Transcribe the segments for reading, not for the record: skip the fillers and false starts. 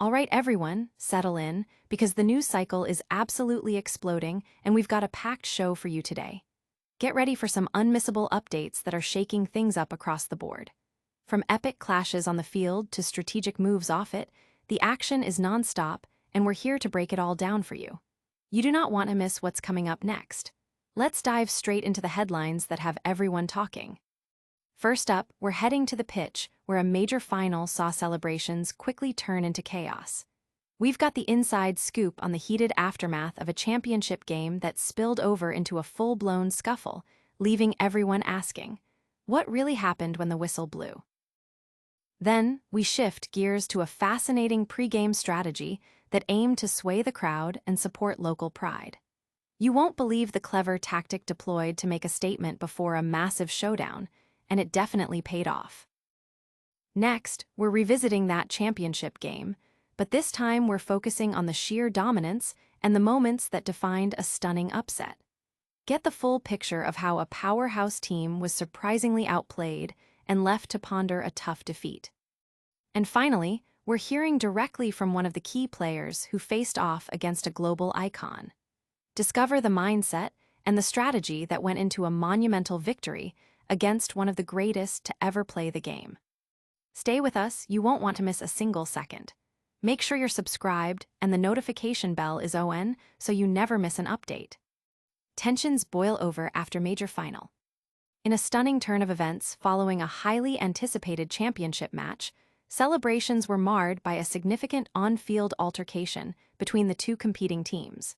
All right, everyone, settle in, because the news cycle is absolutely exploding and we've got a packed show for you today. Get ready for some unmissable updates that are shaking things up across the board. From epic clashes on the field to strategic moves off it, the action is nonstop, and we're here to break it all down for you. You do not want to miss what's coming up next. Let's dive straight into the headlines that have everyone talking. First up, we're heading to the pitch, where a major final saw celebrations quickly turn into chaos. We've got the inside scoop on the heated aftermath of a championship game that spilled over into a full-blown scuffle, leaving everyone asking, what really happened when the whistle blew? Then, we shift gears to a fascinating pre-game strategy that aimed to sway the crowd and support local pride. You won't believe the clever tactic deployed to make a statement before a massive showdown, and it definitely paid off. Next, we're revisiting that championship game, but this time we're focusing on the sheer dominance and the moments that defined a stunning upset. Get the full picture of how a powerhouse team was surprisingly outplayed and left to ponder a tough defeat. And finally, we're hearing directly from one of the key players who faced off against a global icon. Discover the mindset and the strategy that went into a monumental victory against one of the greatest to ever play the game. Stay with us, you won't want to miss a single second. Make sure you're subscribed and the notification bell is on so you never miss an update. Tensions boil over after major final. In a stunning turn of events following a highly anticipated championship match, celebrations were marred by a significant on-field altercation between the two competing teams.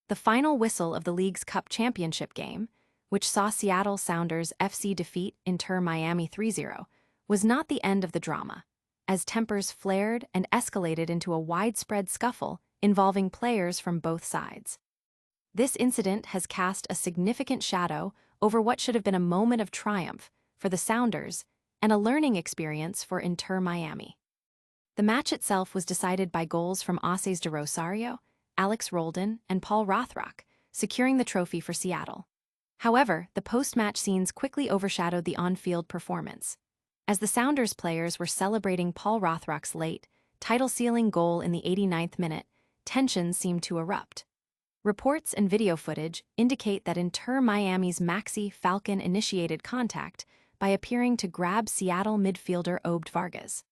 The final whistle of the league's Cup championship game, which saw Seattle Sounders FC defeat Inter Miami 3-0, was not the end of the drama, as tempers flared and escalated into a widespread scuffle involving players from both sides. This incident has cast a significant shadow over what should have been a moment of triumph for the Sounders and a learning experience for Inter Miami. The match itself was decided by goals from Osses de Rosario, Alex Roldan, and Paul Rothrock, securing the trophy for Seattle. However, the post-match scenes quickly overshadowed the on-field performance. As the Sounders players were celebrating Paul Rothrock's late, title-sealing goal in the 89th minute, tensions seemed to erupt. Reports and video footage indicate that Inter Miami's Maxi Falcon initiated contact by appearing to grab Seattle midfielder Obed Vargas.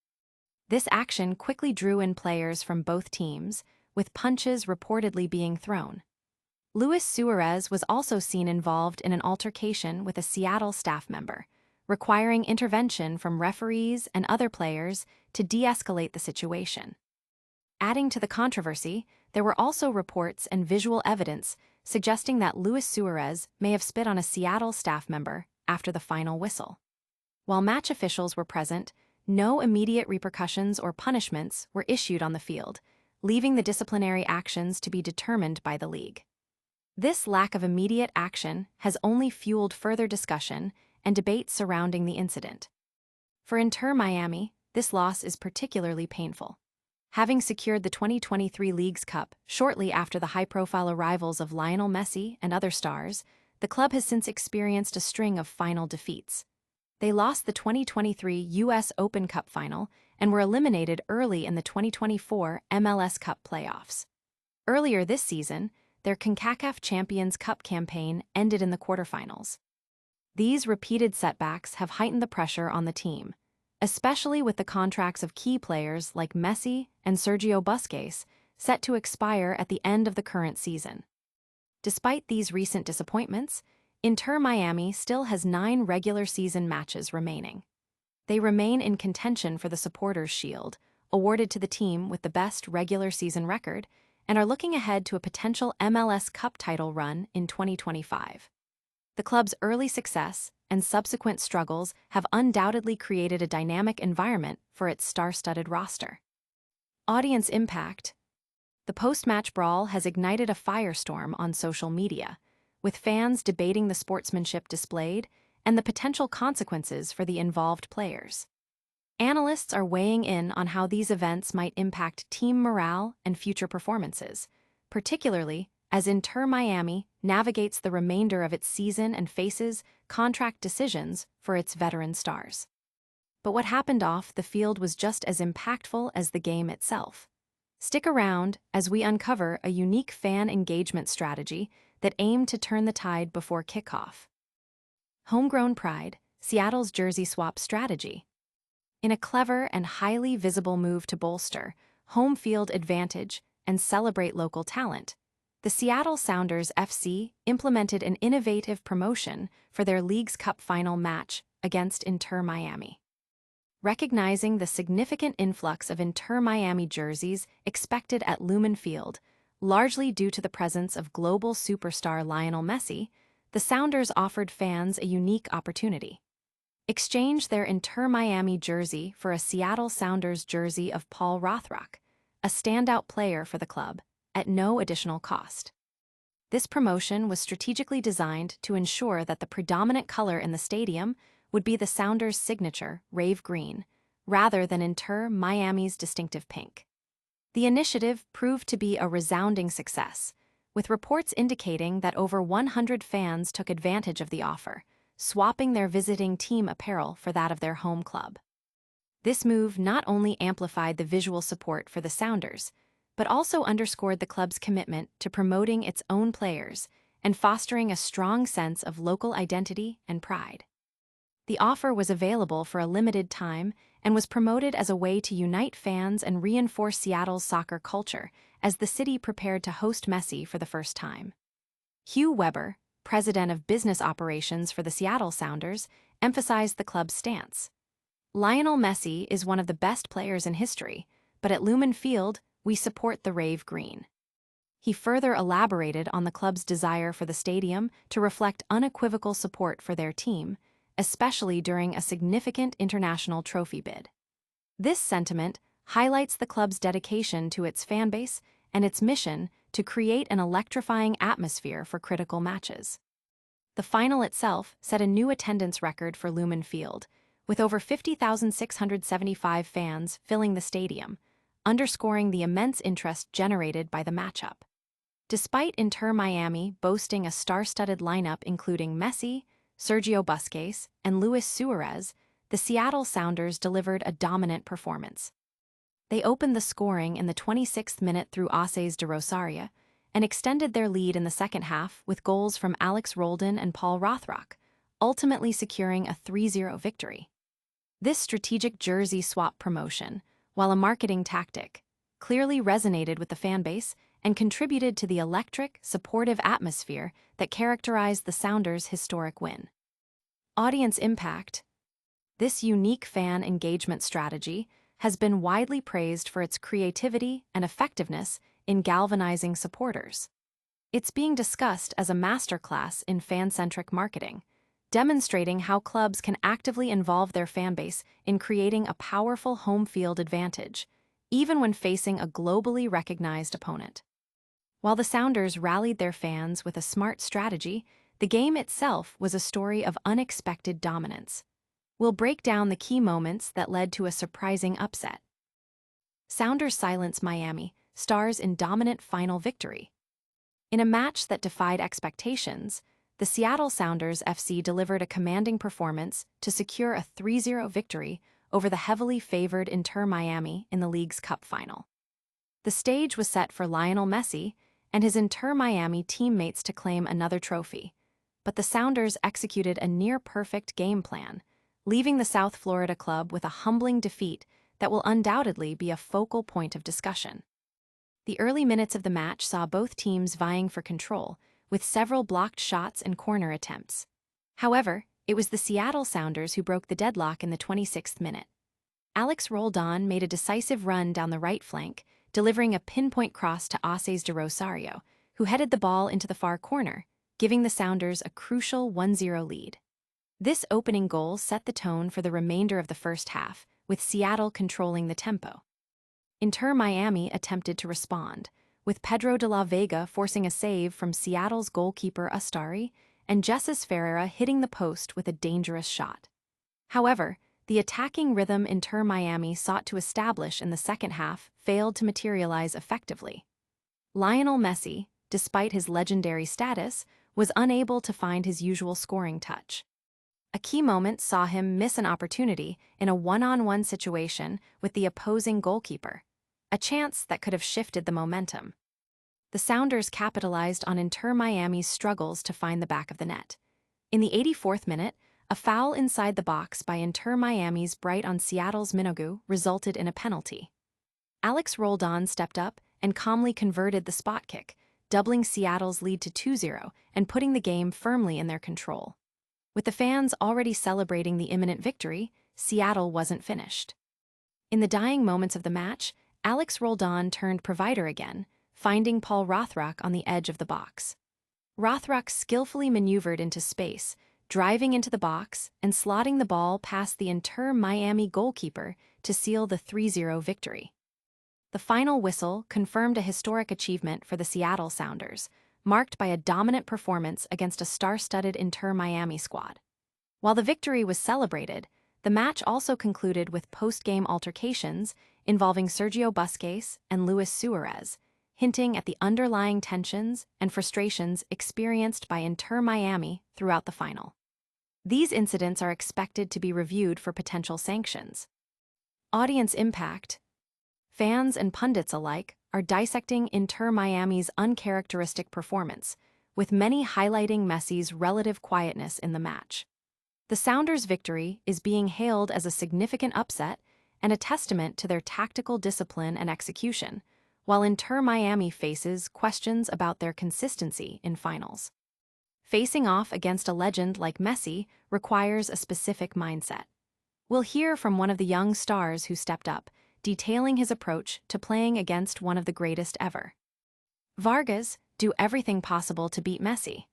This action quickly drew in players from both teams, with punches reportedly being thrown. Luis Suárez was also seen involved in an altercation with a Seattle staff member, requiring intervention from referees and other players to de-escalate the situation. Adding to the controversy, there were also reports and visual evidence suggesting that Luis Suárez may have spit on a Seattle staff member after the final whistle. While match officials were present, no immediate repercussions or punishments were issued on the field, leaving the disciplinary actions to be determined by the league. This lack of immediate action has only fueled further discussion and debate surrounding the incident. For Inter Miami, this loss is particularly painful. Having secured the 2023 Leagues Cup shortly after the high-profile arrivals of Lionel Messi and other stars, the club has since experienced a string of final defeats. They lost the 2023 U.S. Open Cup final and were eliminated early in the 2024 MLS Cup playoffs. Earlier this season, their CONCACAF Champions Cup campaign ended in the quarterfinals. These repeated setbacks have heightened the pressure on the team, especially with the contracts of key players like Messi and Sergio Busquets set to expire at the end of the current season. Despite these recent disappointments, Inter Miami still has 9 regular season matches remaining. They remain in contention for the Supporters' Shield, awarded to the team with the best regular season record, and are looking ahead to a potential MLS Cup title run in 2025. The club's early success and subsequent struggles have undoubtedly created a dynamic environment for its star-studded roster. Audience impact. The post-match brawl has ignited a firestorm on social media, with fans debating the sportsmanship displayed and the potential consequences for the involved players. Analysts are weighing in on how these events might impact team morale and future performances, particularly as Inter Miami navigates the remainder of its season and faces contract decisions for its veteran stars. But what happened off the field was just as impactful as the game itself. Stick around as we uncover a unique fan engagement strategy that aimed to turn the tide before kickoff. Homegrown pride, Seattle's jersey swap strategy. In a clever and highly visible move to bolster home field advantage and celebrate local talent, the Seattle Sounders FC implemented an innovative promotion for their League's Cup final match against Inter Miami. Recognizing the significant influx of Inter Miami jerseys expected at Lumen Field, largely due to the presence of global superstar Lionel Messi, the Sounders offered fans a unique opportunity. Exchange their Inter Miami jersey for a Seattle Sounders jersey of Paul Rothrock, a standout player for the club, at no additional cost. This promotion was strategically designed to ensure that the predominant color in the stadium would be the Sounders' signature, rave green, rather than Inter Miami's distinctive pink. The initiative proved to be a resounding success, with reports indicating that over 100 fans took advantage of the offer, swapping their visiting team apparel for that of their home club. This move not only amplified the visual support for the Sounders, but also underscored the club's commitment to promoting its own players and fostering a strong sense of local identity and pride. The offer was available for a limited time and was promoted as a way to unite fans and reinforce Seattle's soccer culture as the city prepared to host Messi for the first time. Hugh Weber, president of business operations for the Seattle Sounders, emphasized the club's stance. Lionel Messi is one of the best players in history, but at Lumen Field, we support the rave green. He further elaborated on the club's desire for the stadium to reflect unequivocal support for their team, especially during a significant international trophy bid. This sentiment highlights the club's dedication to its fanbase and its mission to create an electrifying atmosphere for critical matches. The final itself set a new attendance record for Lumen Field, with over 50,675 fans filling the stadium, underscoring the immense interest generated by the matchup. Despite Inter Miami boasting a star-studded lineup including Messi, Sergio Busquets, and Luis Suárez, the Seattle Sounders delivered a dominant performance. They opened the scoring in the 26th minute through Obed de Rosario and extended their lead in the second half with goals from Alex Roldan and Paul Rothrock, ultimately securing a 3-0 victory. This strategic jersey swap promotion, while a marketing tactic, clearly resonated with the fanbase and contributed to the electric, supportive atmosphere that characterized the Sounders' historic win. Audience impact. This unique fan engagement strategy has been widely praised for its creativity and effectiveness in galvanizing supporters. It's being discussed as a masterclass in fan-centric marketing, demonstrating how clubs can actively involve their fanbase in creating a powerful home field advantage, even when facing a globally recognized opponent. While the Sounders rallied their fans with a smart strategy, the game itself was a story of unexpected dominance. We'll break down the key moments that led to a surprising upset. Sounders silence Miami, stars in dominant final victory. In a match that defied expectations, the Seattle Sounders FC delivered a commanding performance to secure a 3-0 victory over the heavily favored Inter Miami in the League's Cup final. The stage was set for Lionel Messi and his Inter Miami teammates to claim another trophy, but the Sounders executed a near-perfect game plan, leaving the South Florida club with a humbling defeat that will undoubtedly be a focal point of discussion. The early minutes of the match saw both teams vying for control, with several blocked shots and corner attempts. However, it was the Seattle Sounders who broke the deadlock in the 26th minute. Alex Roldan made a decisive run down the right flank, delivering a pinpoint cross to Obed de Rosario, who headed the ball into the far corner, giving the Sounders a crucial 1-0 lead. This opening goal set the tone for the remainder of the first half, with Seattle controlling the tempo. Inter Miami attempted to respond, with Pedro de la Vega forcing a save from Seattle's goalkeeper Astari and Jesus Ferreira hitting the post with a dangerous shot. However, the attacking rhythm Inter Miami sought to establish in the second half failed to materialize effectively. Lionel Messi, despite his legendary status, was unable to find his usual scoring touch. A key moment saw him miss an opportunity in a one-on-one situation with the opposing goalkeeper. a chance that could have shifted the momentum. The Sounders capitalized on Inter Miami's struggles to find the back of the net. In the 84th minute, a foul inside the box by Inter Miami's Bright on Seattle's Minogu resulted in a penalty. Alex Roldan stepped up and calmly converted the spot kick, doubling Seattle's lead to 2-0 and putting the game firmly in their control. With the fans already celebrating the imminent victory, Seattle wasn't finished. In the dying moments of the match, Alex Roldan turned provider again, finding Paul Rothrock on the edge of the box. Rothrock skillfully maneuvered into space, driving into the box and slotting the ball past the Inter Miami goalkeeper to seal the 3-0 victory. The final whistle confirmed a historic achievement for the Seattle Sounders, marked by a dominant performance against a star-studded Inter Miami squad. While the victory was celebrated, the match also concluded with post-game altercations involving Sergio Busquets and Luis Suárez, hinting at the underlying tensions and frustrations experienced by Inter Miami throughout the final. These incidents are expected to be reviewed for potential sanctions. Audience impact. Fans and pundits alike are dissecting Inter Miami's uncharacteristic performance, with many highlighting Messi's relative quietness in the match. The Sounders' victory is being hailed as a significant upset and a testament to their tactical discipline and execution, while Inter Miami faces questions about their consistency in finals. Facing off against a legend like Messi requires a specific mindset. We'll hear from one of the young stars who stepped up, detailing his approach to playing against one of the greatest ever. Vargas, do everything possible to beat Messi.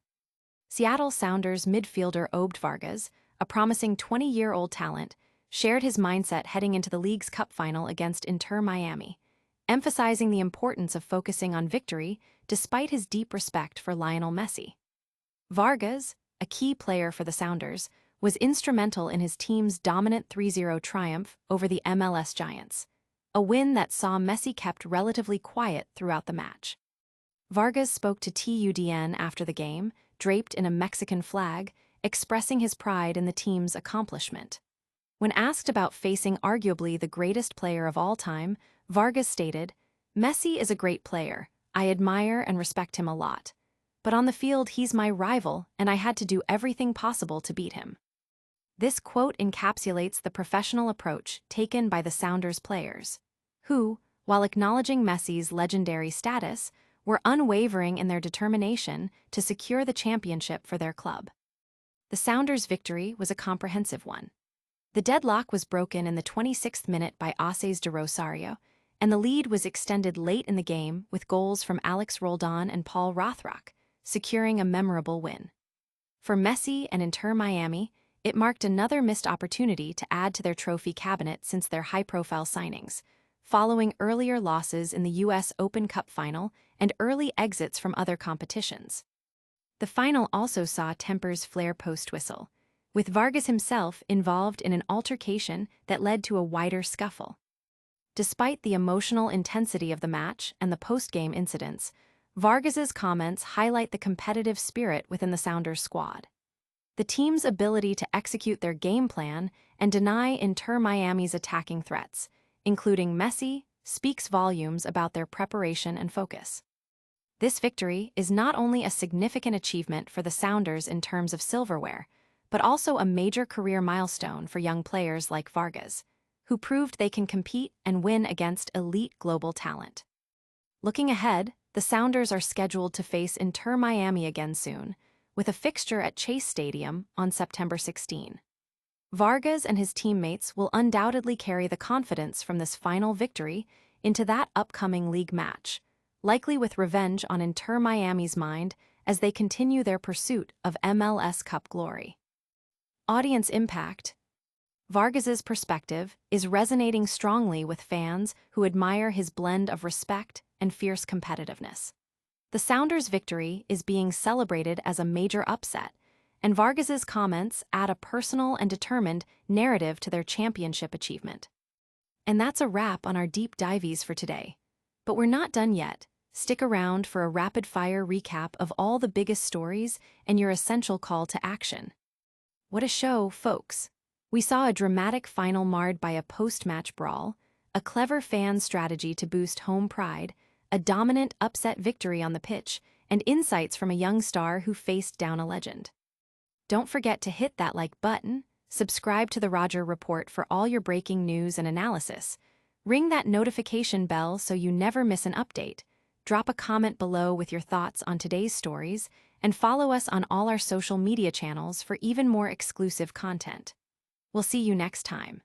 Seattle Sounders midfielder Obed Vargas, a promising 20-year-old talent, shared his mindset heading into the league's cup final against Inter Miami, emphasizing the importance of focusing on victory despite his deep respect for Lionel Messi. Vargas, a key player for the Sounders, was instrumental in his team's dominant 3-0 triumph over the MLS Giants, a win that saw Messi kept relatively quiet throughout the match. Vargas spoke to TUDN after the game, draped in a Mexican flag, expressing his pride in the team's accomplishment. When asked about facing arguably the greatest player of all time, Vargas stated, "Messi is a great player. I admire and respect him a lot. But on the field, he's my rival, and I had to do everything possible to beat him." This quote encapsulates the professional approach taken by the Sounders players, who, while acknowledging Messi's legendary status, were unwavering in their determination to secure the championship for their club. The Sounders' victory was a comprehensive one. The deadlock was broken in the 26th minute by Aces de Rosario, and the lead was extended late in the game with goals from Alex Roldan and Paul Rothrock, securing a memorable win. For Messi and Inter Miami, it marked another missed opportunity to add to their trophy cabinet since their high-profile signings, following earlier losses in the U.S. Open Cup final and early exits from other competitions. The final also saw tempers flare post-whistle, with Vargas himself involved in an altercation that led to a wider scuffle. Despite the emotional intensity of the match and the post-game incidents, Vargas's comments highlight the competitive spirit within the Sounders squad. The team's ability to execute their game plan and deny Inter Miami's attacking threats, including Messi, speaks volumes about their preparation and focus. This victory is not only a significant achievement for the Sounders in terms of silverware, but also a major career milestone for young players like Vargas, who proved they can compete and win against elite global talent. Looking ahead, the Sounders are scheduled to face Inter Miami again soon, with a fixture at Chase Stadium on September 16. Vargas and his teammates will undoubtedly carry the confidence from this final victory into that upcoming league match, likely with revenge on Inter Miami's mind as they continue their pursuit of MLS Cup glory. Audience impact. Vargas's perspective is resonating strongly with fans who admire his blend of respect and fierce competitiveness. The Sounders' victory is being celebrated as a major upset, and Vargas's comments add a personal and determined narrative to their championship achievement. And that's a wrap on our deep dives for today. But we're not done yet. Stick around for a rapid-fire recap of all the biggest stories and your essential call to action. What a show, folks! We saw a dramatic final marred by a post-match brawl, a clever fan strategy to boost home pride, a dominant upset victory on the pitch, and insights from a young star who faced down a legend. Don't forget to hit that like button, subscribe to the Roger Report for all your breaking news and analysis, ring that notification bell so you never miss an update, drop a comment below with your thoughts on today's stories, and follow us on all our social media channels for even more exclusive content. We'll see you next time.